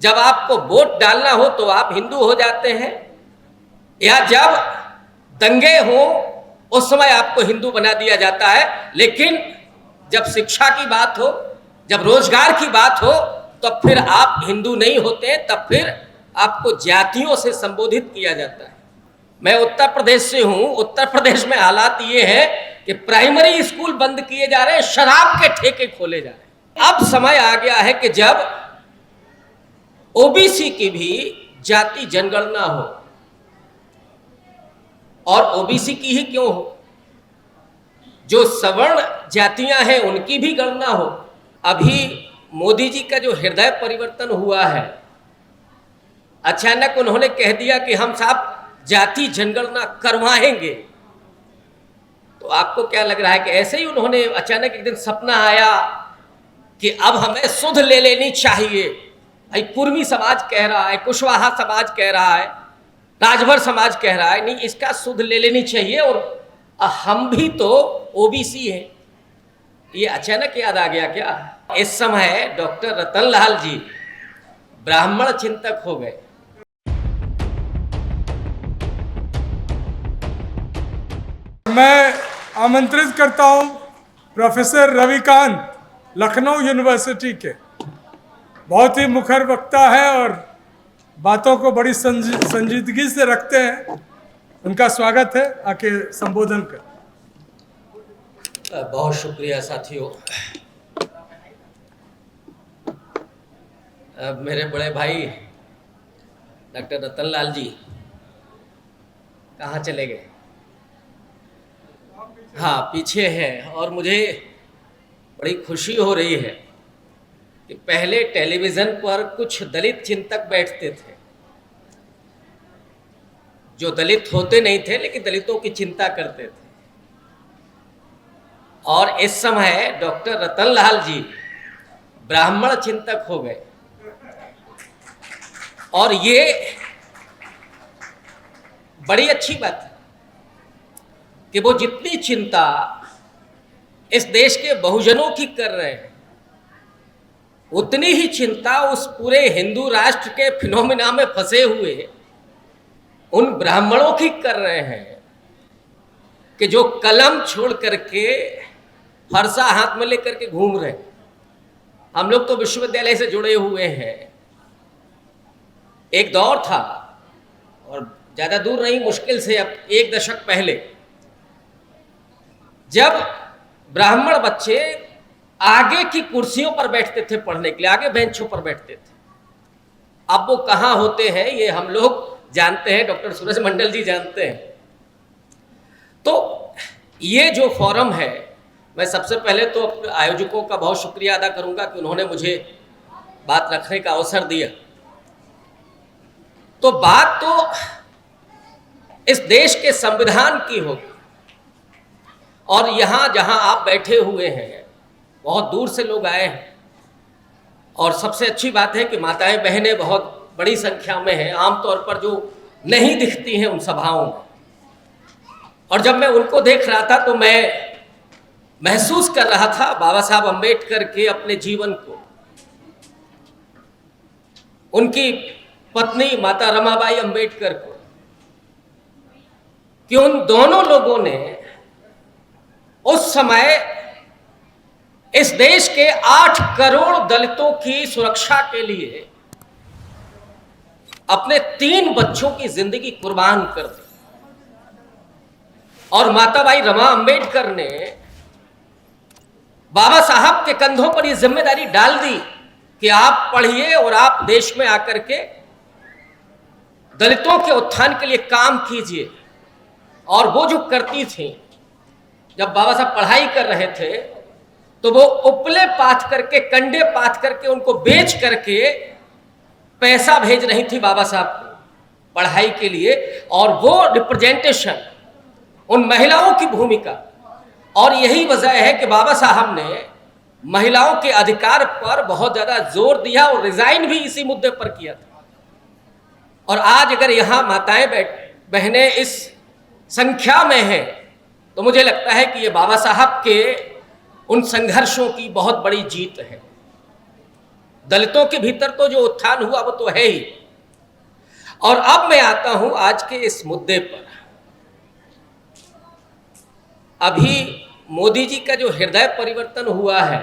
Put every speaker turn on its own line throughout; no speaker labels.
जब आपको वोट डालना हो तो आप हिंदू हो जाते हैं, या जब दंगे हो उस समय आपको हिंदू बना दिया जाता है। लेकिन जब शिक्षा की बात हो, जब रोजगार की बात हो, तब फिर आप हिंदू नहीं होते, तब फिर आपको जातियों से संबोधित किया जाता है। मैं उत्तर प्रदेश से हूं। उत्तर प्रदेश में हालात ये है कि प्राइमरी स्कूल बंद किए जा रहे हैं, शराब के ठेके खोले जा रहे हैं। अब समय आ गया है कि जब ओबीसी की भी जाति जनगणना हो, और ओबीसी की ही क्यों हो, जो सवर्ण जातियां हैं उनकी भी गणना हो। अभी मोदी जी का जो हृदय परिवर्तन हुआ है, अचानक उन्होंने कह दिया कि हम साहब जाति जनगणना करवाएंगे। तो आपको क्या लग रहा है कि ऐसे ही उन्होंने अचानक एक दिन सपना आया कि अब हमें सुध ले लेनी चाहिए? भाई कुर्मी समाज कह रहा है, कुशवाहा समाज कह रहा है, राजभर समाज कह रहा है नहीं इसका सुध ले लेनी चाहिए, और हम भी तो ओबीसी हैं। ये अचानक याद आ गया क्या? इस समय डॉक्टर रतनलाल जी ब्राह्मण चिंतक हो गए।
मैं आमंत्रित करता हूं प्रोफेसर रविकांत, लखनऊ यूनिवर्सिटी के, बहुत ही मुखर वक्ता है और बातों को बड़ी संजीदगी से रखते हैं। उनका स्वागत है, आके संबोधन कर।
बहुत शुक्रिया साथियों। मेरे बड़े भाई डॉक्टर रतनलाल जी कहाँ चले गए? हाँ, पीछे हैं। और मुझे बड़ी खुशी हो रही है कि पहले टेलीविज़न पर कुछ दलित चिंतक बैठते थे, जो दलित होते नहीं थे लेकिन दलितों की चिंता करते थे, और इस समय डॉक्टर रतनलाल जी ब्राह्मण चिंतक हो गए। और ये बड़ी अच्छी बात है कि वो जितनी चिंता इस देश के बहुजनों की कर रहे हैं, उतनी ही चिंता उस पूरे हिंदू राष्ट्र के फिनोमिना में फंसे हुए उन ब्राह्मणों की कर रहे हैं कि जो कलम छोड़ करके फरसा हाथ में लेकर के घूम रहे हैं। हम लोग तो विश्वविद्यालय से जुड़े हुए हैं। एक दौर था, और ज़्यादा दूर नहीं, मुश्किल से अब 1 दशक पहले, जब ब्राह्मण बच्चे आगे की कुर्सियों पर बैठते थे पढ़ने के लिए, आगे बेंचों पर बैठते थे। अब वो कहाँ होते हैं ये हम लोग जानते हैं, डॉक्टर सूरज मंडल जी जानते हैं। तो ये जो फोरम है, मैं सबसे पहले तो आयोजकों का बहुत शुक्रिया अदा करूंगा कि उन्होंने मुझे बात रखने का अवसर दिया। तो बात तो इस देश के संविधान की होगी, और यहाँ जहाँ आप बैठे हुए हैं बहुत दूर से लोग आए हैं, और सबसे अच्छी बात है कि माताएं बहनें बहुत बड़ी संख्या में हैं, आमतौर पर जो नहीं दिखती हैं उन सभाओं में। और जब मैं उनको देख रहा था तो मैं महसूस कर रहा था बाबा साहब अम्बेडकर के अपने जीवन को, उनकी पत्नी माता रमाबाई अम्बेडकर को, कि उन दोनों लोगों ने उस समय इस देश के 8 करोड़ दलितों की सुरक्षा के लिए अपने 3 बच्चों की जिंदगी कुर्बान कर दी। और माताबाई रमा अम्बेडकर ने बाबा साहब के कंधों पर यह जिम्मेदारी डाल दी कि आप पढ़िए और आप देश में आकर के दलितों के उत्थान के लिए काम कीजिए। और वो जो करती थी, जब बाबा साहब पढ़ाई कर रहे थे तो वो उपले पाथ करके, कंडे पाथ करके, उनको बेच करके पैसा भेज रही थी बाबा साहब को पढ़ाई के लिए। और वो रिप्रेजेंटेशन, उन महिलाओं की भूमिका, और यही वजह है कि बाबा साहब ने महिलाओं के अधिकार पर बहुत ज्यादा जोर दिया और रिजाइन भी इसी मुद्दे पर किया था। और आज अगर यहाँ माताएं बहनें इस संख्या में हैं तो मुझे लगता है कि ये बाबा साहब के उन संघर्षों की बहुत बड़ी जीत है। दलितों के भीतर तो जो उत्थान हुआ वो तो है ही। और अब मैं आता हूं आज के इस मुद्दे पर। अभी मोदी जी का जो हृदय परिवर्तन हुआ है,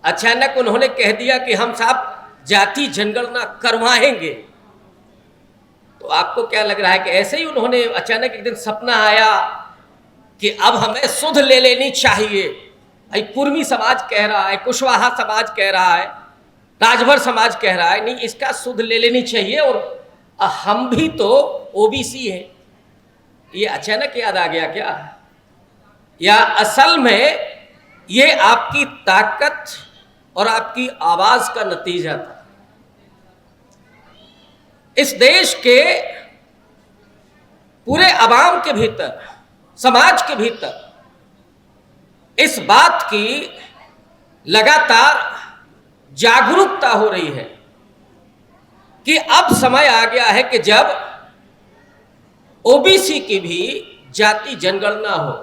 अचानक उन्होंने कह दिया कि हम साहब जाति जनगणना करवाएंगे। तो आपको क्या लग रहा है कि ऐसे ही उन्होंने अचानक एक दिन सपना आया कि अब हमें सुध ले लेनी चाहिए? भाई कुर्मी समाज कह रहा है, कुशवाहा समाज कह रहा है, राजभर समाज कह रहा है नहीं इसका सुध ले लेनी चाहिए, और हम भी तो ओबीसी हैं। ये अचानक याद आ गया क्या, या असल में ये आपकी ताकत और आपकी आवाज का नतीजा था? इस देश के पूरे अवाम के भीतर, समाज के भीतर इस बात की लगातार जागरूकता हो रही है कि अब समय आ गया है कि जब ओबीसी की भी जाति जनगणना हो,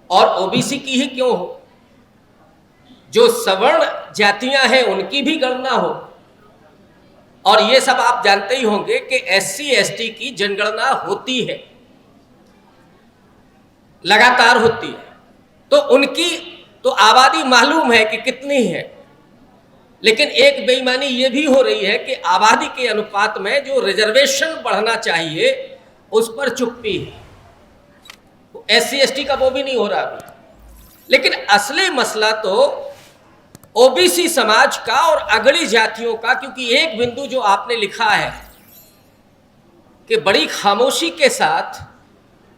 और ओबीसी की ही क्यों हो, जो सवर्ण जातियां हैं उनकी भी गणना हो। और ये सब आप जानते ही होंगे कि एससी एसटी की जनगणना होती है, लगातार होती है, तो उनकी तो आबादी मालूम है कि कितनी है। लेकिन एक बेईमानी ये भी हो रही है कि आबादी के अनुपात में जो रिजर्वेशन बढ़ना चाहिए उस पर चुप्पी है। एससी एसटी का वो भी नहीं हो रहा अभी। लेकिन असली मसला तो ओबीसी समाज का और अगली जातियों का, क्योंकि एक बिंदु जो आपने लिखा है कि बड़ी खामोशी के साथ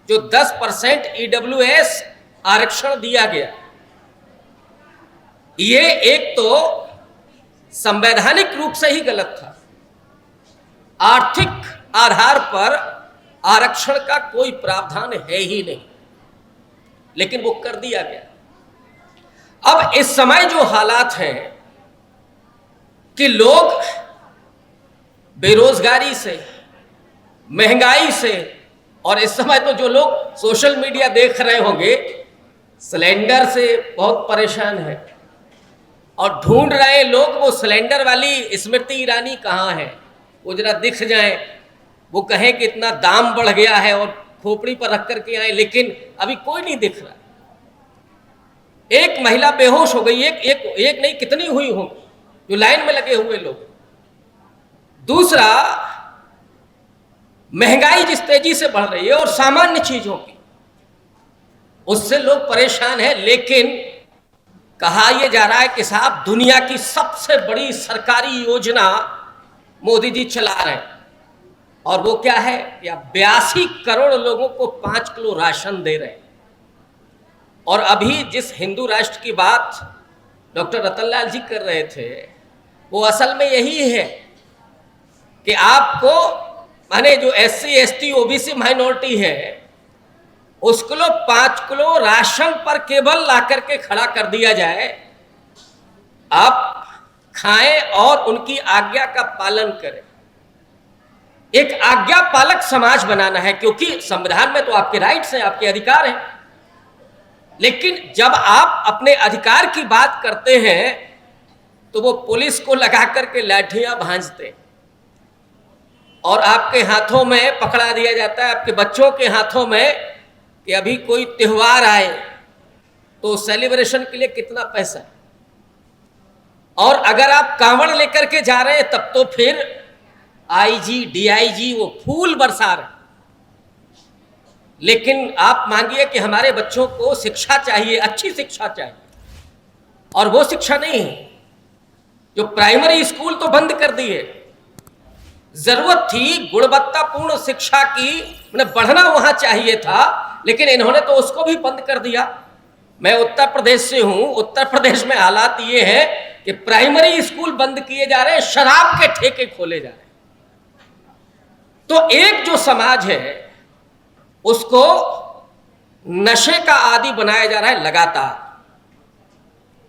जो 10% ईडब्ल्यूएस आरक्षण दिया गया, ये एक तो संवैधानिक रूप से ही गलत था। आर्थिक आधार पर आरक्षण का कोई प्रावधान है ही नहीं, लेकिन वो कर दिया गया। अब इस समय जो हालात हैं कि लोग बेरोजगारी से, महंगाई से, और इस समय तो जो लोग सोशल मीडिया देख रहे होंगे सिलेंडर से बहुत परेशान है, और ढूंढ रहे लोग वो सिलेंडर वाली स्मृति ईरानी कहाँ है, वो जरा दिख जाए, वो कहें कि इतना दाम बढ़ गया है और खोपड़ी पर रख करके आए, लेकिन अभी कोई नहीं दिख रहा। एक महिला बेहोश हो गई, एक नहीं कितनी हुई होंगी जो लाइन में लगे हुए लोग। दूसरा, महंगाई जिस तेजी से बढ़ रही है और सामान्य चीजों की, उससे लोग परेशान हैं। लेकिन कहा यह जा रहा है कि साहब दुनिया की सबसे बड़ी सरकारी योजना मोदी जी चला रहे हैं, और वो क्या है, या 82 करोड़ लोगों को 5 किलो राशन दे रहे हैं। और अभी जिस हिंदू राष्ट्र की बात डॉक्टर रतनलाल जी कर रहे थे, वो असल में यही है कि आपको माने जो एससी एसटी ओबीसी माइनॉरिटी है उसको 5 किलो राशन पर केवल ला करके खड़ा कर दिया जाए, आप खाएं और उनकी आज्ञा का पालन करें। एक आज्ञा पालक समाज बनाना है, क्योंकि संविधान में तो आपके राइट्स हैं, आपके अधिकार हैं। लेकिन जब आप अपने अधिकार की बात करते हैं तो वो पुलिस को लगा करके लाठियां भांजते हैं, और आपके हाथों में पकड़ा दिया जाता है, आपके बच्चों के हाथों में, कि अभी कोई त्योहार आए तो सेलिब्रेशन के लिए कितना पैसा है, और अगर आप कांवड़ लेकर के जा रहे हैं तब तो फिर आईजी डीआईजी वो फूल बरसा रहे। लेकिन आप मांगिए कि हमारे बच्चों को शिक्षा चाहिए, अच्छी शिक्षा चाहिए, और वो शिक्षा नहीं है। जो प्राइमरी स्कूल तो बंद कर दिए, जरूरत थी गुणवत्तापूर्ण शिक्षा की, बढ़ना वहां चाहिए था, लेकिन इन्होंने तो उसको भी बंद कर दिया। मैं उत्तर प्रदेश से हूं, उत्तर प्रदेश में हालात ये है कि प्राइमरी स्कूल बंद किए जा रहे हैं, शराब के ठेके खोले जा रहे हैं। तो एक जो समाज है उसको नशे का आदी बनाया जा रहा है लगातार,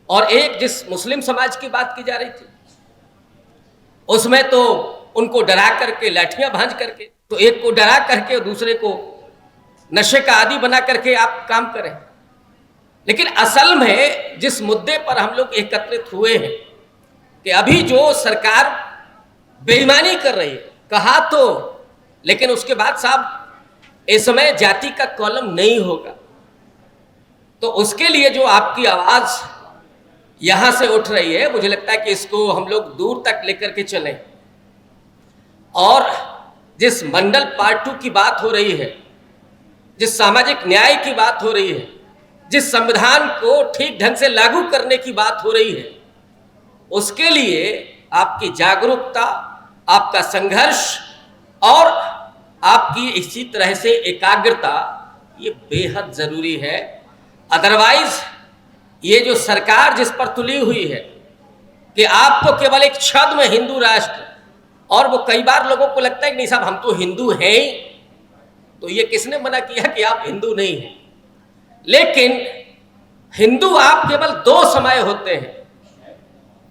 और एक जिस मुस्लिम समाज की बात की जा रही थी उसमें तो उनको डरा करके, लाठियां भांज करके, तो एक को डरा करके दूसरे को नशे का आदी बना करके आप काम करें। लेकिन असल में जिस मुद्दे पर हम लोग एकत्रित हुए हैं कि अभी जो सरकार बेईमानी कर रही है, कहा तो, लेकिन उसके बाद साहब इस समय जाति का कॉलम नहीं होगा, तो उसके लिए जो आपकी आवाज यहां से उठ रही है, मुझे लगता है कि इसको हम लोग दूर तक लेकर के चलें। और जिस मंडल पार्ट 2 की बात हो रही है, जिस सामाजिक न्याय की बात हो रही है, जिस संविधान को ठीक ढंग से लागू करने की बात हो रही है, उसके लिए आपकी जागरूकता, आपका संघर्ष और आपकी इसी तरह से एकाग्रता ये बेहद जरूरी है। अदरवाइज ये जो सरकार जिस पर तुली हुई है कि आप तो केवल एक छद्म हिंदू राष्ट्र, और वो कई बार लोगों को लगता है कि नहीं साहब हम तो हिंदू हैं ही, तो ये किसने मना किया कि आप हिंदू नहीं हैं? लेकिन हिंदू आप केवल 2 समय होते हैं।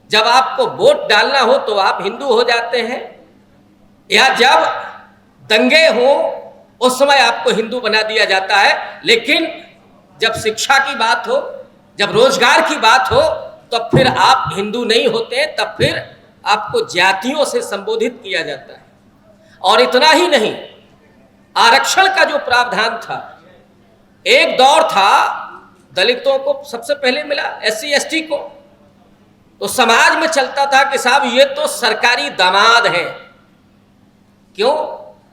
जब आपको वोट डालना हो तो आप हिंदू हो जाते हैं, या जब दंगे हो उस समय आपको हिंदू बना दिया जाता है। लेकिन जब शिक्षा की बात हो, जब रोजगार की बात हो, तब फिर आप हिंदू नहीं होते, तब फिर आपको जातियों से संबोधित किया जाता है। और इतना ही नहीं, आरक्षण का जो प्रावधान था, एक दौर था दलितों को सबसे पहले मिला, SC ST को, तो समाज में चलता था कि साहब ये तो सरकारी दामाद हैं। क्यों?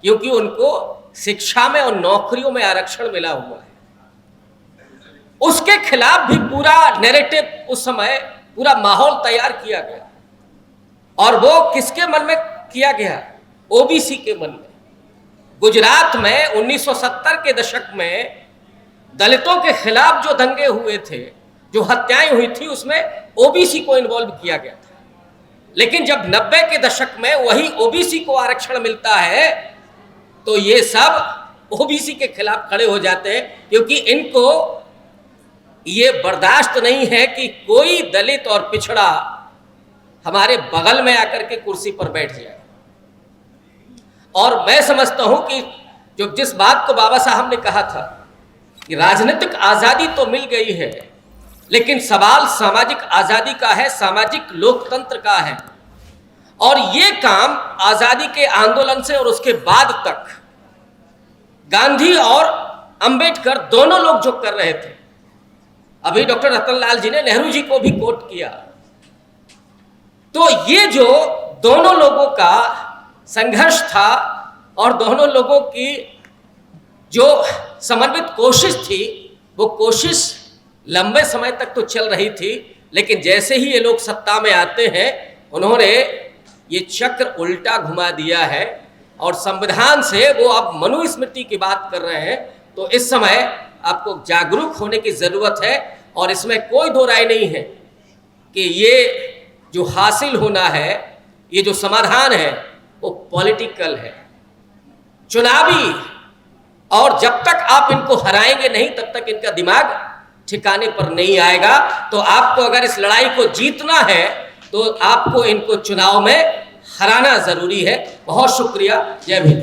क्योंकि उनको शिक्षा में और नौकरियों में आरक्षण मिला हुआ है। उसके खिलाफ भी पूरा नैरेटिव उस समय पूरा माहौल तैयार किया गया, और वो किसके मन में किया गया? OBC के मन में। गुजरात में 1970 के दशक में दलितों के खिलाफ जो दंगे हुए थे, जो हत्याएं हुई थी, उसमें OBC को इन्वॉल्व किया गया था। लेकिन जब 90 के दशक में वही OBC को आरक्षण मिलता है, तो ये सब OBC के खिलाफ खड़े हो जाते हैं, क्योंकि इनको ये बर्दाश्त नहीं है कि कोई दलित और पिछड़ा हमारे बगल में आकर के कुर्सी पर बैठ जाए। और मैं समझता हूं कि जो जिस बात को बाबा साहब ने कहा था कि राजनीतिक आजादी तो मिल गई है, लेकिन सवाल सामाजिक आजादी का है, सामाजिक लोकतंत्र का है। और ये काम आजादी के आंदोलन से और उसके बाद तक गांधी और अंबेडकर दोनों लोग जो कर रहे थे, अभी डॉक्टर रतनलाल जी ने नेहरू जी को भी कोट किया, तो ये जो दोनों लोगों का संघर्ष था और दोनों लोगों की जो समन्वित कोशिश थी, वो कोशिश लंबे समय तक तो चल रही थी, लेकिन जैसे ही ये लोग सत्ता में आते हैं, उन्होंने ये चक्र उल्टा घुमा दिया है और संविधान से वो अब मनुस्मृति की बात कर रहे हैं। तो इस समय आपको जागरूक होने की जरूरत है, और इसमें कोई दो राय नहीं है कि ये जो हासिल होना है, ये जो समाधान है, वो पॉलिटिकल है, चुनावी। और जब तक आप इनको हराएंगे नहीं, तब तक इनका दिमाग ठिकाने पर नहीं आएगा। तो आपको अगर इस लड़ाई को जीतना है, तो आपको इनको चुनाव में हराना जरूरी है। बहुत शुक्रिया। जय भीम।